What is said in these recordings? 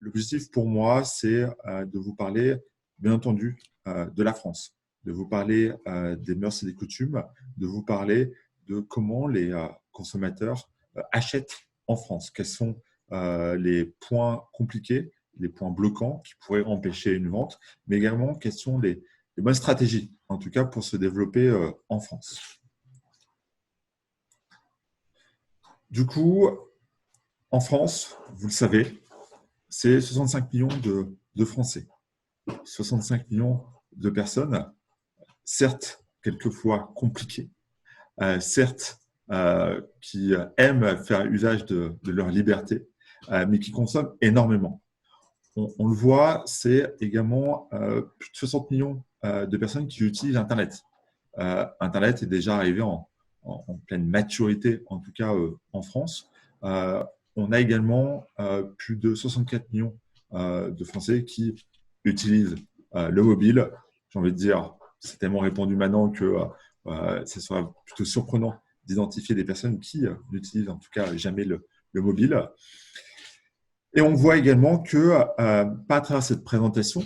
l'objectif pour moi, c'est de vous parler, bien entendu, de la France, de vous parler des mœurs et des coutumes, de vous parler de comment les consommateurs achètent en France. Quels sont les points compliqués, les points bloquants qui pourraient empêcher une vente, mais également quelles sont les bonnes stratégies, en tout cas pour se développer en France. Du coup, en France, vous le savez, c'est 65 millions de Français, 65 millions de personnes, certes, quelquefois compliquées, certes, qui aiment faire usage de leur liberté, mais qui consomment énormément. On le voit, c'est également plus de 60 millions de personnes qui utilisent Internet. Internet est déjà arrivé en pleine maturité, en tout cas en France. On a également plus de 64 millions de Français qui utilisent le mobile. J'ai envie de dire, c'est tellement répandu maintenant que ce sera plutôt surprenant d'identifier des personnes qui n'utilisent en tout cas jamais le mobile. Et on voit également que, pas à travers cette présentation,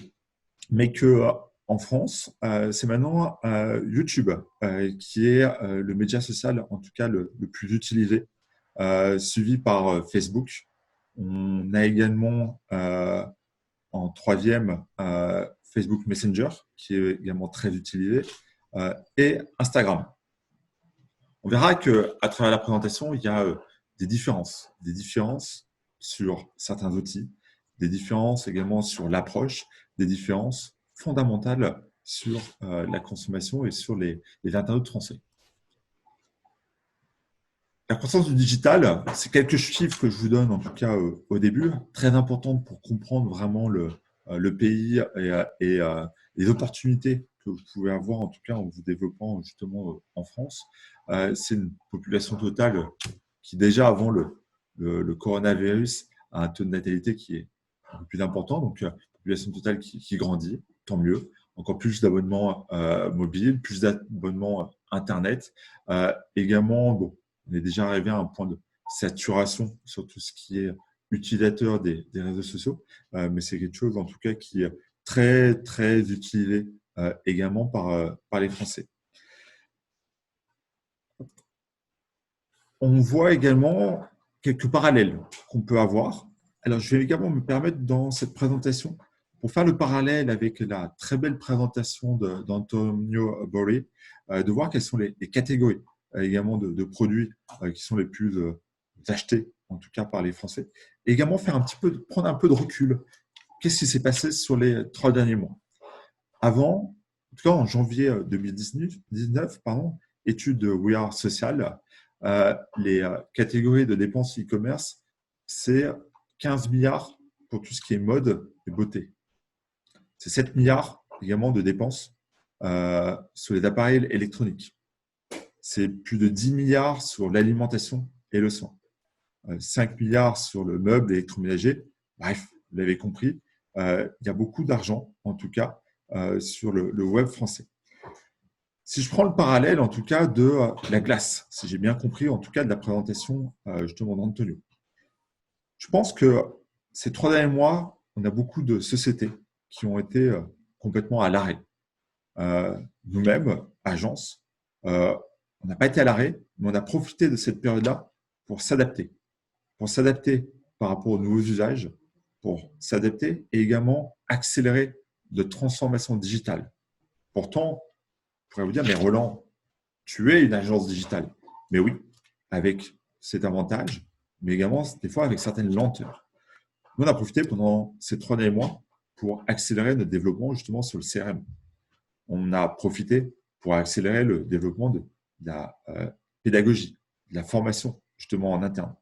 mais que en France, c'est maintenant YouTube qui est le média social, en tout cas le plus utilisé, suivi par Facebook. On a également en troisième Facebook Messenger, qui est également très utilisé, et Instagram. On verra qu'à travers la présentation, il y a des différences sur certains outils, des différences également sur l'approche, des différences fondamentales sur la consommation et sur les internautes français. La croissance du digital, c'est quelques chiffres que je vous donne en tout cas au début, très importantes pour comprendre vraiment le pays et les opportunités que vous pouvez avoir en tout cas en vous développant justement en France. C'est une population totale qui déjà avant le coronavirus a un taux de natalité qui est un peu plus important, donc population totale qui grandit, tant mieux. Encore plus d'abonnements mobiles, plus d'abonnements Internet. Également, bon, on est déjà arrivé à un point de saturation sur tout ce qui est utilisateur des réseaux sociaux, mais c'est quelque chose en tout cas qui est très, très utilisé également par les Français. On voit également quelques parallèles qu'on peut avoir. Alors, je vais également me permettre dans cette présentation, pour faire le parallèle avec la très belle présentation d'Antonio Boré, de voir quelles sont les catégories également de produits qui sont les plus achetés, en tout cas par les Français. Et également prendre un peu de recul. Qu'est-ce qui s'est passé sur les 3 derniers mois? Avant, en tout cas en janvier 2019, étude de We Are Social, les catégories de dépenses e-commerce, c'est 15 milliards pour tout ce qui est mode et beauté. C'est 7 milliards également de dépenses sur les appareils électroniques. C'est plus de 10 milliards sur l'alimentation et le soin. 5 milliards sur le meuble électroménager. Bref, vous l'avez compris, il y a beaucoup d'argent, en tout cas, sur le web français. Si je prends le parallèle, en tout cas, de la glace, si j'ai bien compris, en tout cas, de la présentation justement d'Antonio. Je pense que ces 3 derniers mois, on a beaucoup de sociétés qui ont été complètement à l'arrêt. Nous-mêmes, agences, on n'a pas été à l'arrêt, mais on a profité de cette période-là pour s'adapter par rapport aux nouveaux usages, pour s'adapter et également accélérer de transformation digitale. Pourtant, je pourrais vous dire, mais Roland, tu es une agence digitale. Mais oui, avec cet avantage, mais également des fois avec certaines lenteurs. Nous, on a profité pendant ces 3 derniers mois pour accélérer notre développement justement sur le CRM. On a profité pour accélérer le développement de la pédagogie, de la formation justement en interne.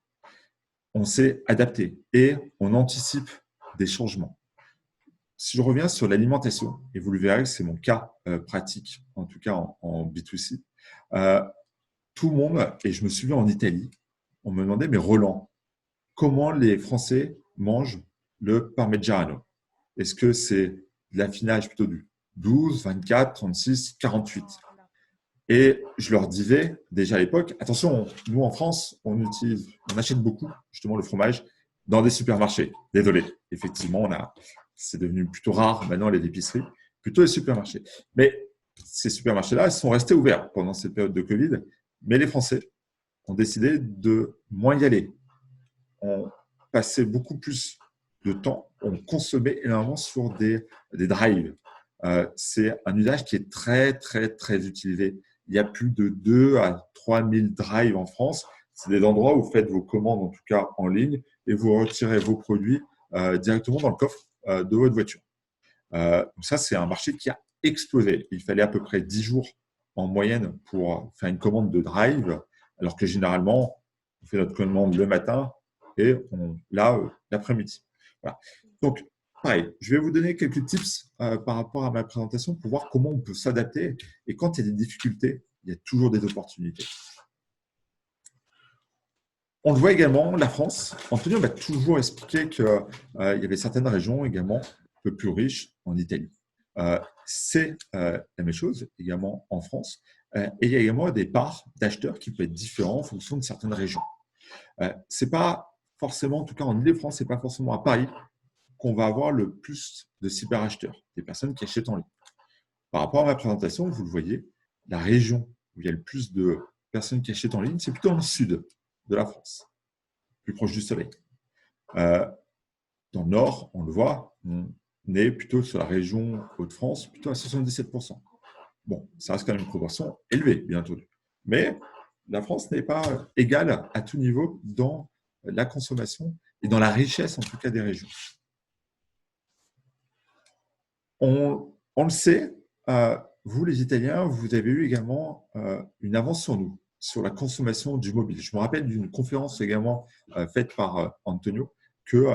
On s'est adapté et on anticipe des changements. Si je reviens sur l'alimentation, et vous le verrez, c'est mon cas pratique, en tout cas en B2C, tout le monde, et je me souviens en Italie, on me demandait, mais Roland, comment les Français mangent le parmigiano? Est-ce que c'est de l'affinage plutôt du 12, 24, 36, 48? Et je leur disais déjà à l'époque, attention, nous en France, on achète beaucoup justement le fromage dans des supermarchés. Désolé, effectivement, c'est devenu plutôt rare maintenant les épiceries, plutôt les supermarchés. Mais ces supermarchés-là, ils sont restés ouverts pendant cette période de Covid, mais les Français ont décidé de moins y aller. On passait beaucoup plus de temps, on consommait énormément sur des drives. C'est un usage qui est très, très, très utilisé. Il y a plus de 2 à 3 000 drives en France. C'est des endroits où vous faites vos commandes, en tout cas en ligne, et vous retirez vos produits directement dans le coffre de votre voiture. Donc ça, c'est un marché qui a explosé. Il fallait à peu près 10 jours en moyenne pour faire une commande de drive, alors que généralement, on fait notre commande le matin et on l'a l'après-midi. Voilà. Donc, pareil, je vais vous donner quelques tips par rapport à ma présentation pour voir comment on peut s'adapter. Et quand il y a des difficultés, il y a toujours des opportunités. On le voit également, la France, Antonio m'a toujours expliqué qu'il y avait certaines régions également un peu plus riches en Italie. C'est la même chose également en France. Et il y a également des parts d'acheteurs qui peuvent être différents en fonction de certaines régions. C'est pas forcément, en tout cas en Ile-de-France, c'est pas forcément à Paris qu'on va avoir le plus de cyberacheteurs, des personnes qui achètent en ligne. Par rapport à ma présentation, vous le voyez, la région où il y a le plus de personnes qui achètent en ligne, c'est plutôt dans le sud de la France, plus proche du soleil. Dans le nord, on le voit, on est plutôt sur la région Hauts-de-France, plutôt à 77%. Bon, ça reste quand même une proportion élevée, bien entendu. Mais la France n'est pas égale à tout niveau dans la consommation et dans la richesse, en tout cas, des régions. On le sait, vous, les Italiens, vous avez eu également une avance sur nous, sur la consommation du mobile. Je me rappelle d'une conférence également faite par Antonio, que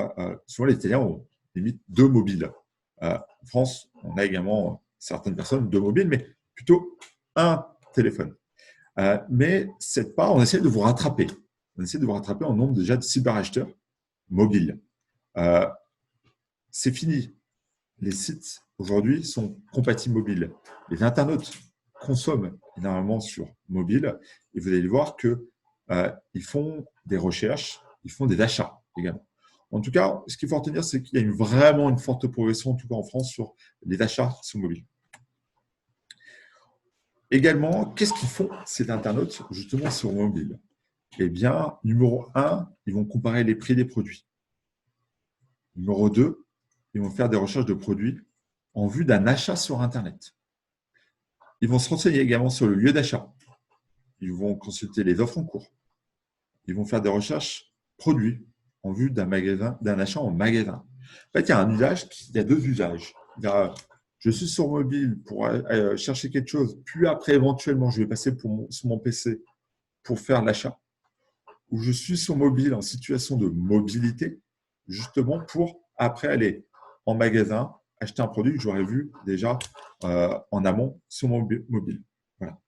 souvent les Italiens ont limite 2 mobiles. En France, on a également certaines personnes 2 mobiles, mais plutôt un téléphone. Mais cette part, on essaie de vous rattraper. On essaie de vous rattraper en nombre déjà de cyberacheteurs mobiles. C'est fini. Les sites aujourd'hui sont compatibles mobiles. Les internautes consomment énormément sur mobile et vous allez voir qu'ils font des recherches, ils font des achats également. En tout cas, ce qu'il faut retenir, c'est qu'il y a vraiment une forte progression, en tout cas en France, sur les achats sur mobile. Également, qu'est-ce qu'ils font ces internautes justement sur mobile? Eh bien, numéro 1, ils vont comparer les prix des produits. Numéro 2, ils vont faire des recherches de produits en vue d'un achat sur Internet. Ils vont se renseigner également sur le lieu d'achat. Ils vont consulter les offres en cours. Ils vont faire des recherches produits en vue d'un achat en magasin. En fait, il y a un usage, il y a 2 usages. Je suis sur mobile pour chercher quelque chose, puis après, éventuellement, je vais passer sur mon PC pour faire l'achat. Ou je suis sur mobile en situation de mobilité, justement pour après aller en magasin, acheter un produit que j'aurais vu déjà en amont sur mon mobile. Voilà.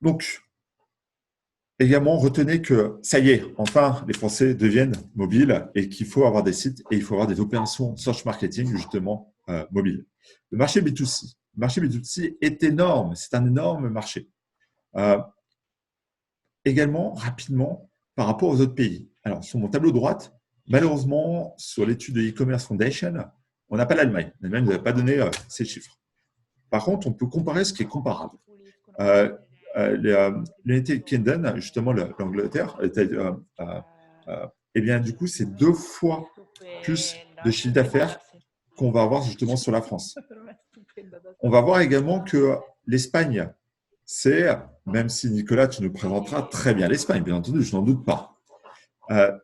Donc, également, retenez que ça y est, enfin, les Français deviennent mobiles et qu'il faut avoir des sites et il faut avoir des opérations search marketing, justement, mobiles. Le marché B2C est énorme, c'est un énorme marché. Également, rapidement, par rapport aux autres pays. Alors, sur mon tableau de droite, malheureusement, sur l'étude de e-commerce foundation, on n'a pas l'Allemagne. L'Allemagne ne nous a pas donné ces chiffres. Par contre, on peut comparer ce qui est comparable. L'United Kingdom, justement l'Angleterre, eh bien, du coup, c'est 2 fois plus de chiffre d'affaires qu'on va avoir justement sur la France. On va voir également que l'Espagne, même si Nicolas, tu nous présenteras très bien l'Espagne, bien entendu, je n'en doute pas,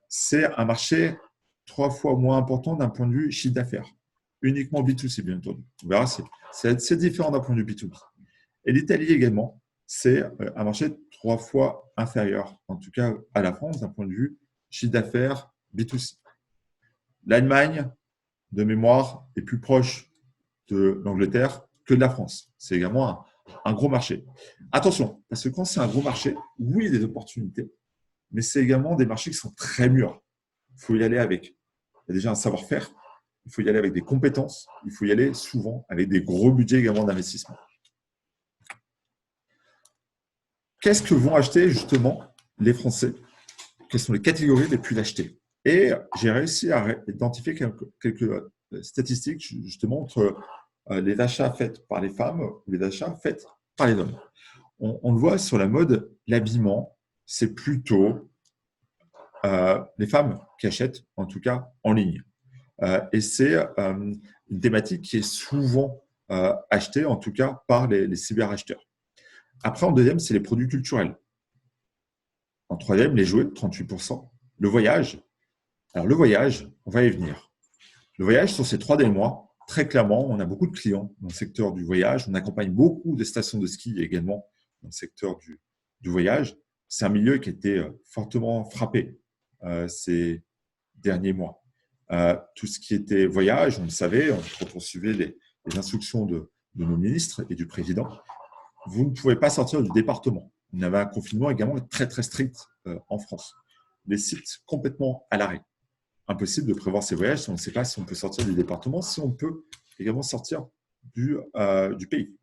c'est un marché 3 fois moins important d'un point de vue chiffre d'affaires. Uniquement B2C, bien entendu. On verra, c'est différent d'un point de vue B2B. Et l'Italie également, c'est un marché 3 fois inférieur, en tout cas à la France, d'un point de vue chiffre d'affaires B2C. L'Allemagne, de mémoire, est plus proche de l'Angleterre que de la France. C'est également un gros marché. Attention, parce que quand c'est un gros marché, oui, il y a des opportunités, mais c'est également des marchés qui sont très mûrs. Il faut y aller avec. Il y a déjà un savoir-faire, il faut y aller avec des compétences, il faut y aller souvent avec des gros budgets également d'investissement. Qu'est-ce que vont acheter justement les Français? quelles sont les catégories les plus achetées. Et j'ai réussi à identifier quelques statistiques justement entre les achats faits par les femmes ou les achats faits par les hommes. On le voit sur la mode, l'habillement, c'est plutôt les femmes qui achètent, en tout cas en ligne. Et c'est une thématique qui est souvent achetée, en tout cas par les cyberacheteurs. Après, en deuxième, c'est les produits culturels. En troisième, les jouets, 38%. Le voyage. Alors, le voyage, on va y venir. Le voyage, sur ces 3 derniers mois, très clairement, on a beaucoup de clients dans le secteur du voyage. On accompagne beaucoup de stations de ski également dans le secteur du voyage. C'est un milieu qui a été fortement frappé ces derniers mois. Tout ce qui était voyage, on le savait, quand on suivait les instructions de nos ministres et du président, vous ne pouvez pas sortir du département. On avait un confinement également très, très strict en France. Les sites complètement à l'arrêt. Impossible de prévoir ses voyages si on ne sait pas si on peut sortir du département, si on peut également sortir du pays.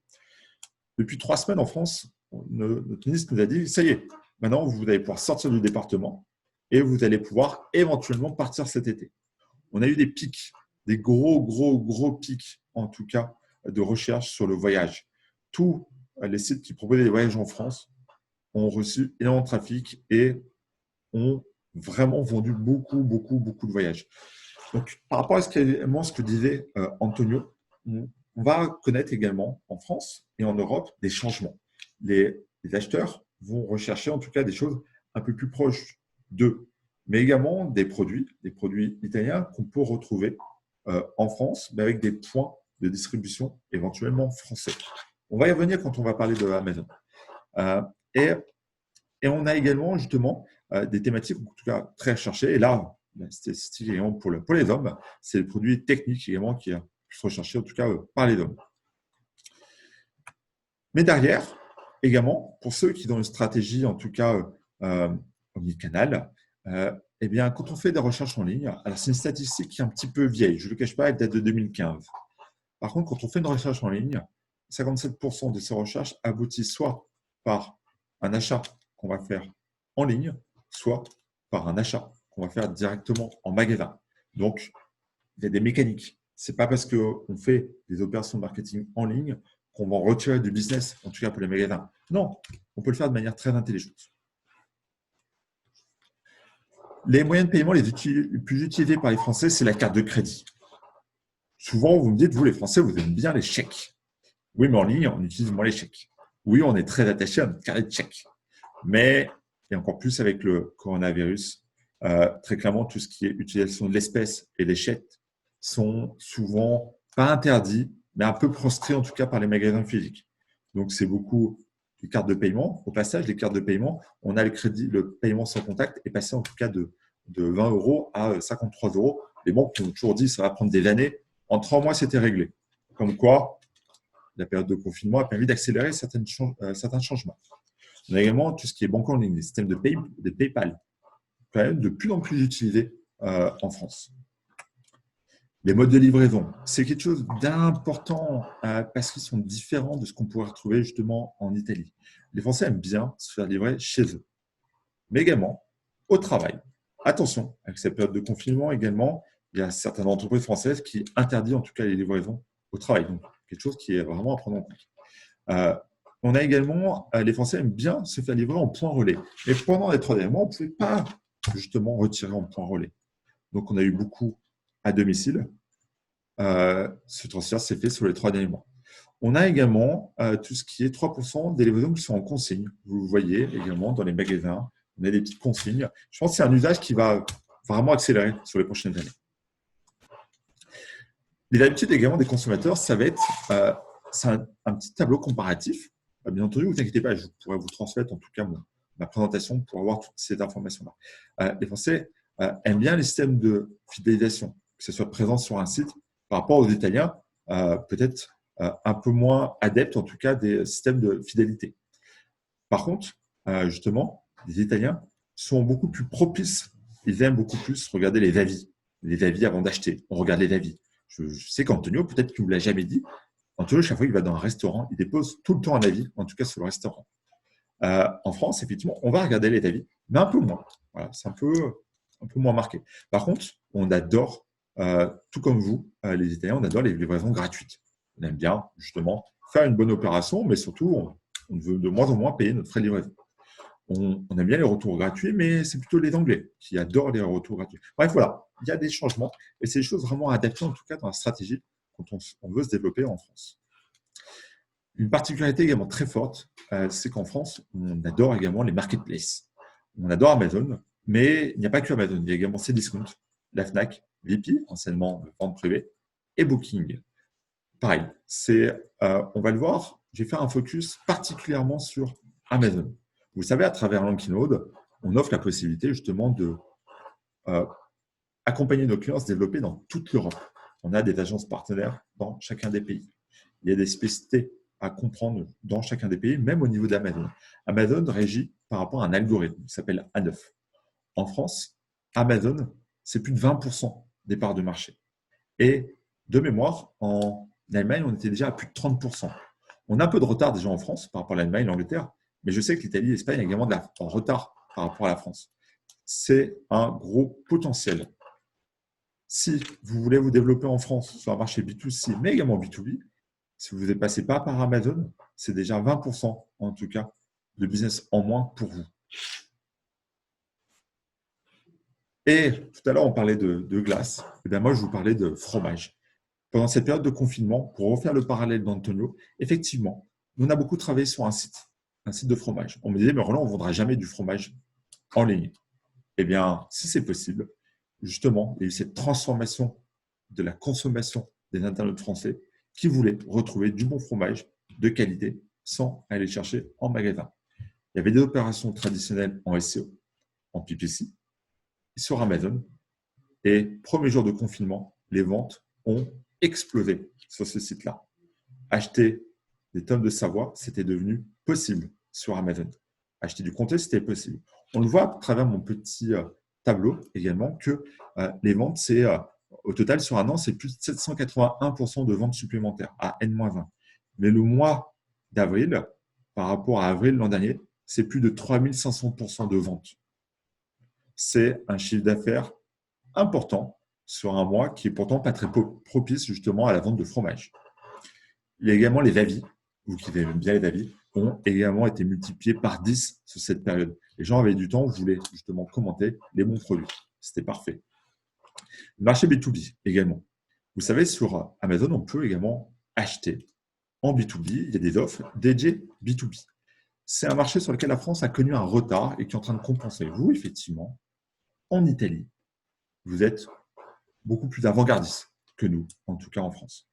Depuis 3 semaines en France, notre ministre nous a dit, ça y est, maintenant vous allez pouvoir sortir du département et vous allez pouvoir éventuellement partir cet été. On a eu des pics, des gros pics, en tout cas, de recherche sur le voyage. Tous les sites qui proposaient des voyages en France ont reçu énormément de trafic et ont vraiment vendu beaucoup de voyages. Donc, par rapport à ce que disait Antonio, on va connaître également en France et en Europe des changements. Les acheteurs vont rechercher en tout cas des choses un peu plus proches d'eux, mais également des produits italiens qu'on peut retrouver en France, mais avec des points de distribution éventuellement français. On va y revenir quand on va parler de Amazon. Et on a également justement des thématiques en tout cas très recherchées. Et là, c'est également pour les hommes, c'est le produit technique également qui est plus recherché en tout cas par les hommes. Mais derrière, également, pour ceux qui ont une stratégie en tout cas omnicanal, eh bien, quand on fait des recherches en ligne, alors c'est une statistique qui est un petit peu vieille, je ne le cache pas, elle date de 2015. Par contre, quand on fait une recherche en ligne, 57% de ces recherches aboutissent soit par un achat qu'on va faire en ligne, soit par un achat qu'on va faire directement en magasin. Donc, il y a des mécaniques. Ce n'est pas parce qu'on fait des opérations de marketing en ligne qu'on va en retirer du business, en tout cas pour les magasins. Non, on peut le faire de manière très intelligente. Les moyens de paiement les plus utilisés par les Français, c'est la carte de crédit. Souvent, vous me dites, vous les Français, vous aimez bien les chèques. Oui, mais en ligne, on utilise moins les chèques. Oui, on est très attaché à notre carnet de chèques. Mais, et encore plus avec le coronavirus, très clairement, tout ce qui est utilisation de l'espèce et les chèques sont souvent pas interdits, mais un peu proscrits en tout cas par les magasins physiques. Donc, c'est beaucoup les cartes de paiement. Au passage, les cartes de paiement, on a le paiement sans contact est passé en tout cas de 20 € à 53 €. Les banques ont toujours dit que ça va prendre des années. En 3 mois, c'était réglé. Comme quoi, la période de confinement a permis d'accélérer certains changements. On a également tout ce qui est banque en ligne, les systèmes de PayPal, quand même de plus en plus utilisés en France. Les modes de livraison, c'est quelque chose d'important parce qu'ils sont différents de ce qu'on pourrait retrouver justement en Italie. Les Français aiment bien se faire livrer chez eux, mais également au travail. Attention, avec cette période de confinement également, il y a certaines entreprises françaises qui interdisent en tout cas les livraisons au travail. Donc, quelque chose qui est vraiment à prendre en compte. On a également, les Français aiment bien se faire livrer en point relais. Mais pendant les 3 derniers mois, on ne pouvait pas justement retirer en point relais. Donc, on a eu beaucoup à domicile. Ce transfert s'est fait sur les 3 derniers mois. On a également tout ce qui est 3% des livraisons qui sont en consigne. Vous le voyez également dans les magasins. On a des petites consignes. Je pense que c'est un usage qui va vraiment accélérer sur les prochaines années. Les habitudes également des consommateurs, ça va être c'est un petit tableau comparatif. Bien entendu, ne vous inquiétez pas, je pourrais vous transmettre en tout cas ma présentation pour avoir toutes ces informations-là. Les Français aiment bien les systèmes de fidélisation, que ce soit présent sur un site par rapport aux Italiens, peut-être un peu moins adeptes en tout cas des systèmes de fidélité. Par contre, justement, les Italiens sont beaucoup plus propices, ils aiment beaucoup plus regarder les avis avant d'acheter. On regarde les avis. Je sais qu'Antonio, peut-être qu'il ne vous l'a jamais dit, Antonio, chaque fois qu'il va dans un restaurant, il dépose tout le temps un avis, en tout cas sur le restaurant. En France, effectivement, on va regarder les avis, mais un peu moins. Voilà, c'est un peu moins marqué. Par contre, on adore, tout comme vous, les Italiens, on adore les livraisons gratuites. On aime bien, justement, faire une bonne opération, mais surtout, on veut de moins en moins payer notre frais de livraison. On aime bien les retours gratuits, mais c'est plutôt les Anglais qui adorent les retours gratuits. Bref, voilà, il y a des changements et c'est des choses vraiment adaptées, en tout cas, dans la stratégie quand on veut se développer en France. Une particularité également très forte, c'est qu'en France, on adore également les marketplaces. On adore Amazon, mais il n'y a pas que Amazon. Il y a également Cdiscount, la Fnac, VP, anciennement vente privée, et Booking. Pareil, on va le voir, je vais faire un focus particulièrement sur Amazon. Vous savez, à travers Lankynode, on offre la possibilité justement de euh, accompagner nos clients à se développer dans toute l'Europe. On a des agences partenaires dans chacun des pays. Il y a des spécificités à comprendre dans chacun des pays, même au niveau d'Amazon. Amazon régit par rapport à un algorithme qui s'appelle A9. En France, Amazon, c'est plus de 20% des parts de marché. Et de mémoire, en Allemagne, on était déjà à plus de 30%. On a un peu de retard déjà en France par rapport à l'Allemagne et l'Angleterre, mais je sais que l'Italie et l'Espagne ont également en retard par rapport à la France. C'est un gros potentiel. Si vous voulez vous développer en France sur un marché B2C, mais également B2B, si vous ne passez pas par Amazon, c'est déjà 20% en tout cas de business en moins pour vous. Et tout à l'heure, on parlait de glace. Et bien moi, je vous parlais de fromage. Pendant cette période de confinement, pour refaire le parallèle d'Antonio, effectivement, nous on a beaucoup travaillé sur un site de fromage. On me disait, mais Roland, on ne vendra jamais du fromage en ligne. Eh bien, si c'est possible, justement, il y a eu cette transformation de la consommation des internautes français qui voulaient retrouver du bon fromage de qualité sans aller chercher en magasin. Il y avait des opérations traditionnelles en SEO, en PPC, sur Amazon. Et premier jour de confinement, les ventes ont explosé sur ce site-là. Acheter des tonnes de Savoie, c'était devenu possible sur Amazon. Acheter du comté, c'était possible. On le voit à travers mon petit tableau également que les ventes, au total sur un an, c'est plus de 781% de ventes supplémentaires à N-1. Mais le mois d'avril, par rapport à avril l'an dernier, c'est plus de 3500% de ventes. C'est un chiffre d'affaires important sur un mois qui est pourtant pas très propice justement à la vente de fromage. Il y a également les avis, vous qui aimez bien les avis, ont également été multipliés par 10 sur cette période. Les gens avaient du temps, voulaient justement commenter les bons produits. C'était parfait. Le marché B2B également. Vous savez, sur Amazon, on peut également acheter en B2B. Il y a des offres dédiées B2B. C'est un marché sur lequel la France a connu un retard et qui est en train de compenser. Vous, effectivement, en Italie, vous êtes beaucoup plus avant-gardiste que nous, en tout cas en France.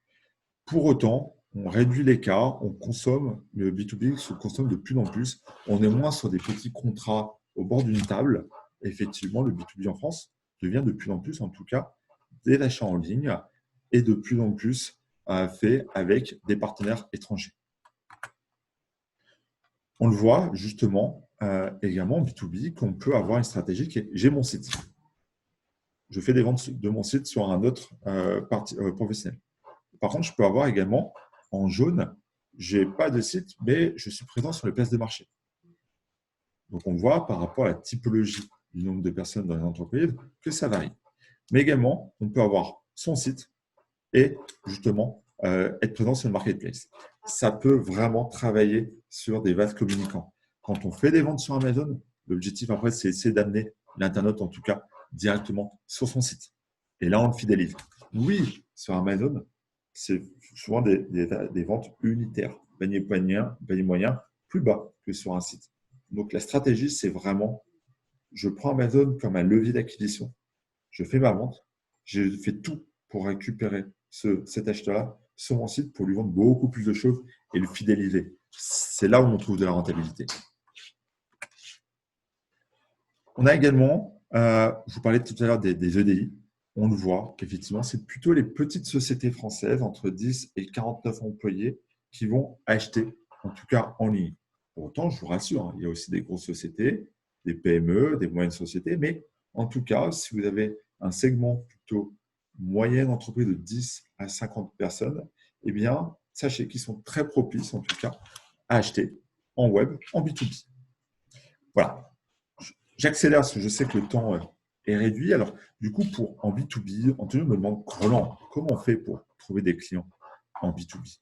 Pour autant, on réduit l'écart, on consomme, le B2B se consomme de plus en plus. On est moins sur des petits contrats au bord d'une table. Effectivement, le B2B en France devient de plus en plus, en tout cas, des achats en ligne et de plus en plus fait avec des partenaires étrangers. On le voit justement également en B2B qu'on peut avoir une stratégie qui est « j'ai mon site ». Je fais des ventes de mon site sur un autre professionnel. Par contre, je peux avoir également en jaune, je n'ai pas de site, mais je suis présent sur les places de marché. Donc, on voit par rapport à la typologie du nombre de personnes dans les entreprises que ça varie. Mais également, on peut avoir son site et justement être présent sur le marketplace. Ça peut vraiment travailler sur des vases communicants. Quand on fait des ventes sur Amazon, l'objectif après, c'est essayer d'amener l'internaute, en tout cas, directement sur son site. Et là, on le fidélise. Oui, sur Amazon, c'est souvent des ventes unitaires, panier moyen, plus bas que sur un site. Donc, la stratégie, c'est vraiment, je prends Amazon comme un levier d'acquisition, je fais ma vente, je fais tout pour récupérer cet acheteur-là sur mon site pour lui vendre beaucoup plus de choses et le fidéliser. C'est là où on trouve de la rentabilité. On a également, je vous parlais tout à l'heure des EDI, on le voit qu'effectivement, c'est plutôt les petites sociétés françaises entre 10 et 49 employés qui vont acheter, en tout cas en ligne. Pour autant, je vous rassure, il y a aussi des grosses sociétés, des PME, des moyennes sociétés, mais en tout cas, si vous avez un segment plutôt moyenne entreprise de 10 à 50 personnes, eh bien, sachez qu'ils sont très propices, en tout cas, à acheter en web, en B2B. Voilà. j'accélère parce que je sais que le temps est réduit. Alors, du coup, en B2B, Antonio me demande, Roland, comment on fait pour trouver des clients en B2B?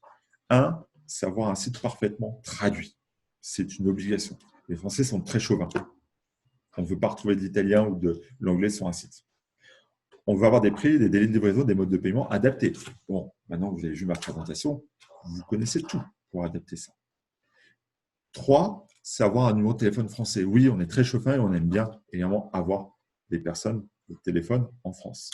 Un, c'est avoir un site parfaitement traduit. C'est une obligation. Les Français sont très chauvins. On ne veut pas retrouver de l'italien ou de l'anglais sur un site. On veut avoir des prix, des délais de livraison, des modes de paiement adaptés. Bon, maintenant que vous avez vu ma présentation, vous connaissez tout pour adapter ça. 3, c'est avoir un numéro de téléphone français. Oui, on est très chauvin et on aime bien également avoir des personnes au téléphone en France.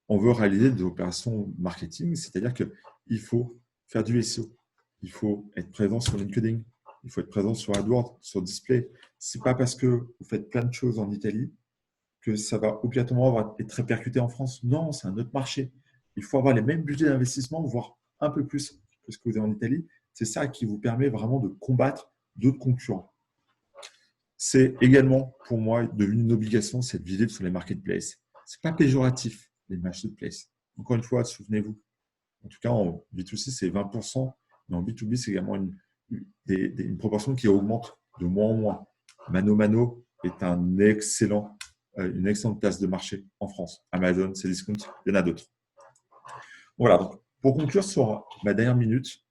On veut réaliser des opérations marketing, c'est-à-dire qu'il faut faire du SEO. Il faut être présent sur LinkedIn. Il faut être présent sur AdWords, sur Display. Ce n'est pas parce que vous faites plein de choses en Italie que ça va obligatoirement être répercuté en France. Non, c'est un autre marché. Il faut avoir les mêmes budgets d'investissement, voire un peu plus que ce que vous avez en Italie. C'est ça qui vous permet vraiment de combattre d'autres concurrents. C'est également, pour moi, devenu une obligation, c'est de visible sur les marketplaces. Ce n'est pas péjoratif, les marketplaces. Encore une fois, souvenez-vous. En tout cas, en B2C, c'est 20%, mais en B2B, c'est également une proportion qui augmente de moins en moins. Mano Mano est une excellente place de marché en France. Amazon, Cdiscount, il y en a d'autres. Voilà, donc, pour conclure sur ma dernière minute,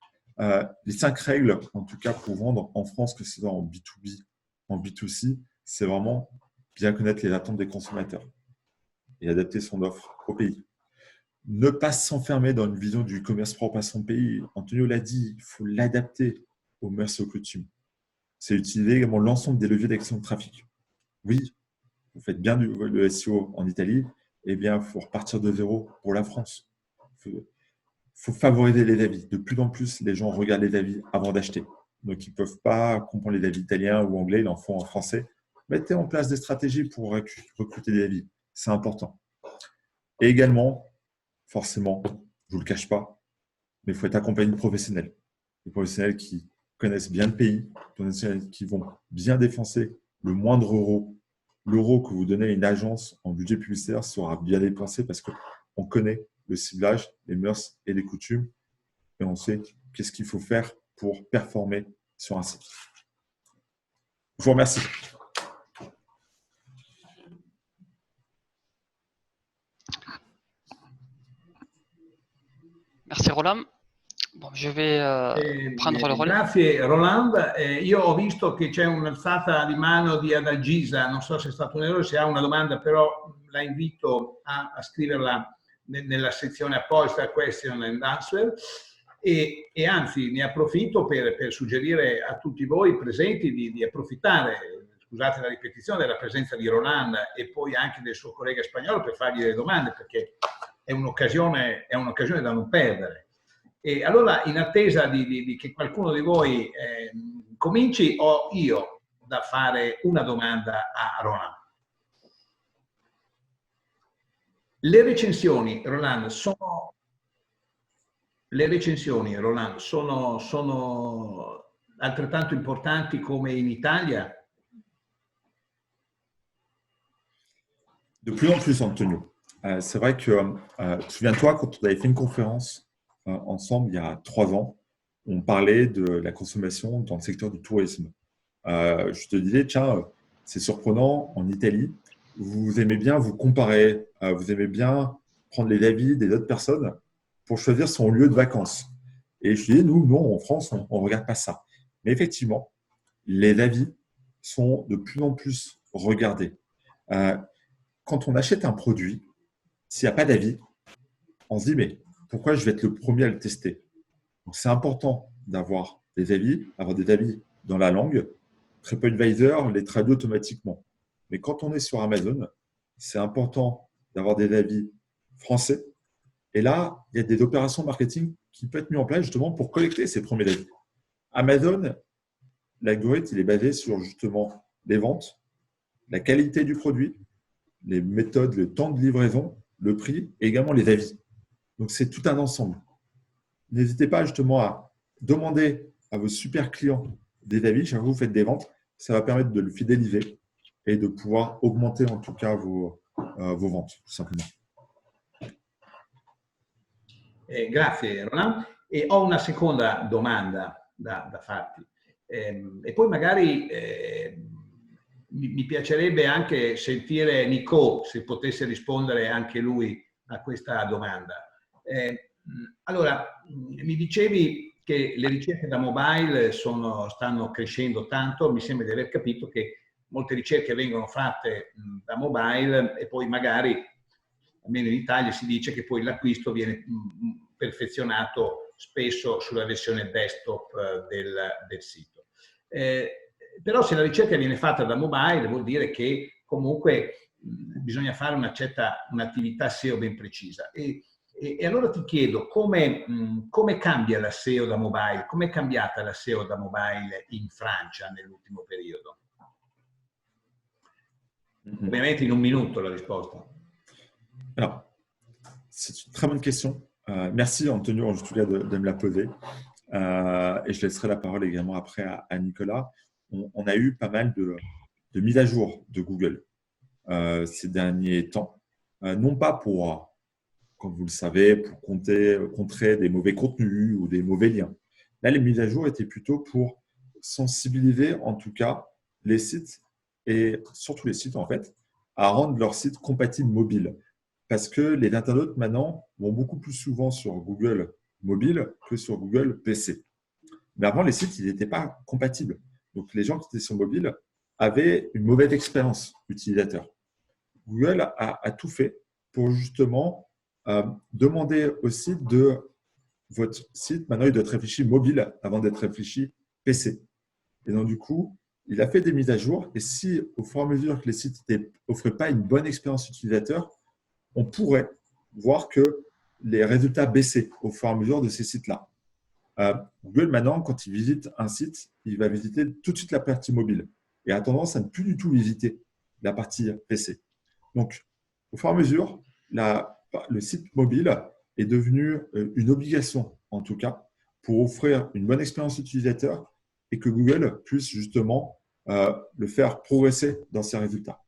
les 5 règles, en tout cas pour vendre en France, que ce soit en B2B, en B2C, c'est vraiment bien connaître les attentes des consommateurs et adapter son offre au pays. Ne pas s'enfermer dans une vision du commerce propre à son pays. Antonio l'a dit, il faut l'adapter aux mœurs et aux coutumes. C'est utiliser également l'ensemble des leviers d'action de trafic. Oui, vous faites bien le SEO en Italie, eh bien, il faut repartir de zéro pour la France. Il faut favoriser les avis. De plus en plus, les gens regardent les avis avant d'acheter. Donc, ils ne peuvent pas comprendre les avis italiens ou anglais, ils en font en français. Mettez en place des stratégies pour recruter des avis. C'est important. Et également, forcément, je ne vous le cache pas, mais il faut être accompagné de professionnels. Des professionnels qui connaissent bien le pays, qui vont bien dépenser le moindre euro. L'euro que vous donnez à une agence en budget publicitaire sera bien dépensé parce qu'on connaît le ciblage, les mœurs et les coutumes et on sait qu'est-ce qu'il faut faire pour performer sur un site. Je vous remercie. Merci Roland. Bon, je vais prendre le relais. Grazie Roland. Io ho visto che c'è un'alzata di mano di Adalgisa, non so se è stato un errore, se ha una domanda, però la invito a scriverla nella sezione apposta question and answer e anzi ne approfitto per suggerire a tutti voi presenti di approfittare, scusate la ripetizione, della presenza di Roland e poi anche del suo collega spagnolo per fargli le domande, perché è un'occasione da non perdere. E allora, in attesa di che qualcuno di voi cominci, ho io da fare una domanda a Roland. Le recensioni, Roland, sono altrettanto importanti come in Italia? De plus en plus, Antonio. C'est vrai que, souviens-toi, quand on avait fait une conférence ensemble il y a 3 ans, on parlait de la consommation dans le secteur du tourisme. Je te disais, tiens, c'est surprenant, en Italie, vous aimez bien vous comparer, vous aimez bien prendre les avis des autres personnes pour choisir son lieu de vacances. Et je disais, nous, non, en France, on ne regarde pas ça. Mais effectivement, les avis sont de plus en plus regardés. Quand on achète un produit, s'il n'y a pas d'avis, on se dit, mais pourquoi je vais être le premier à le tester? Donc, c'est important d'avoir des avis dans la langue. TripAdvisor les traduit automatiquement. Mais quand on est sur Amazon, c'est important d'avoir des avis français. Et là, il y a des opérations marketing qui peuvent être mises en place justement pour collecter ces premiers avis. Amazon, l'algorithme, il est basé sur justement les ventes, la qualité du produit, les méthodes, le temps de livraison, le prix et également les avis. Donc, c'est tout un ensemble. N'hésitez pas justement à demander à vos super clients des avis. Chaque fois que vous faites des ventes, ça va permettre de le fidéliser et de pouvoir augmenter en tout cas vos ventes, tout simplement. Grazie Roland. E ho una seconda domanda da farti. E poi magari mi piacerebbe anche sentire Nico, se potesse rispondere anche lui a questa domanda. Allora, mi dicevi che le ricerche da mobile stanno crescendo tanto, mi sembra di aver capito che molte ricerche vengono fatte da mobile e poi magari, almeno in Italia, si dice che poi l'acquisto viene perfezionato spesso sulla versione desktop del sito. Però se la ricerca viene fatta da mobile vuol dire che comunque bisogna fare un'attività SEO ben precisa. E allora ti chiedo come cambia la SEO da mobile, come è cambiata la SEO da mobile in Francia nell'ultimo periodo? Ovviamente in un minuto la risposta. Alors, c'est une très bonne question. Merci Antonio en tout cas de me la poser. Et je laisserai la parole également après à Nicolas. On a eu pas mal de mises à jour de Google ces derniers temps. Non pas pour, comme vous le savez, pour contrer des mauvais contenus ou des mauvais liens. Là, les mises à jour étaient plutôt pour sensibiliser en tout cas les sites et surtout les sites en fait à rendre leur site compatible mobile. Parce que les internautes maintenant vont beaucoup plus souvent sur Google mobile que sur Google PC. Mais avant, les sites, ils n'étaient pas compatibles. Donc, les gens qui étaient sur mobile avaient une mauvaise expérience utilisateur. Google a tout fait pour justement demander au site votre site, maintenant, il doit être réfléchi mobile avant d'être réfléchi PC. Et donc, du coup, il a fait des mises à jour. Et si, au fur et à mesure que les sites n'offraient pas une bonne expérience utilisateur, on pourrait voir que les résultats baissaient au fur et à mesure de ces sites-là. Google, maintenant, quand il visite un site, il va visiter tout de suite la partie mobile et a tendance à ne plus du tout visiter la partie PC. Donc, au fur et à mesure, le site mobile est devenu une obligation, en tout cas, pour offrir une bonne expérience utilisateur et que Google puisse justement le faire progresser dans ses résultats.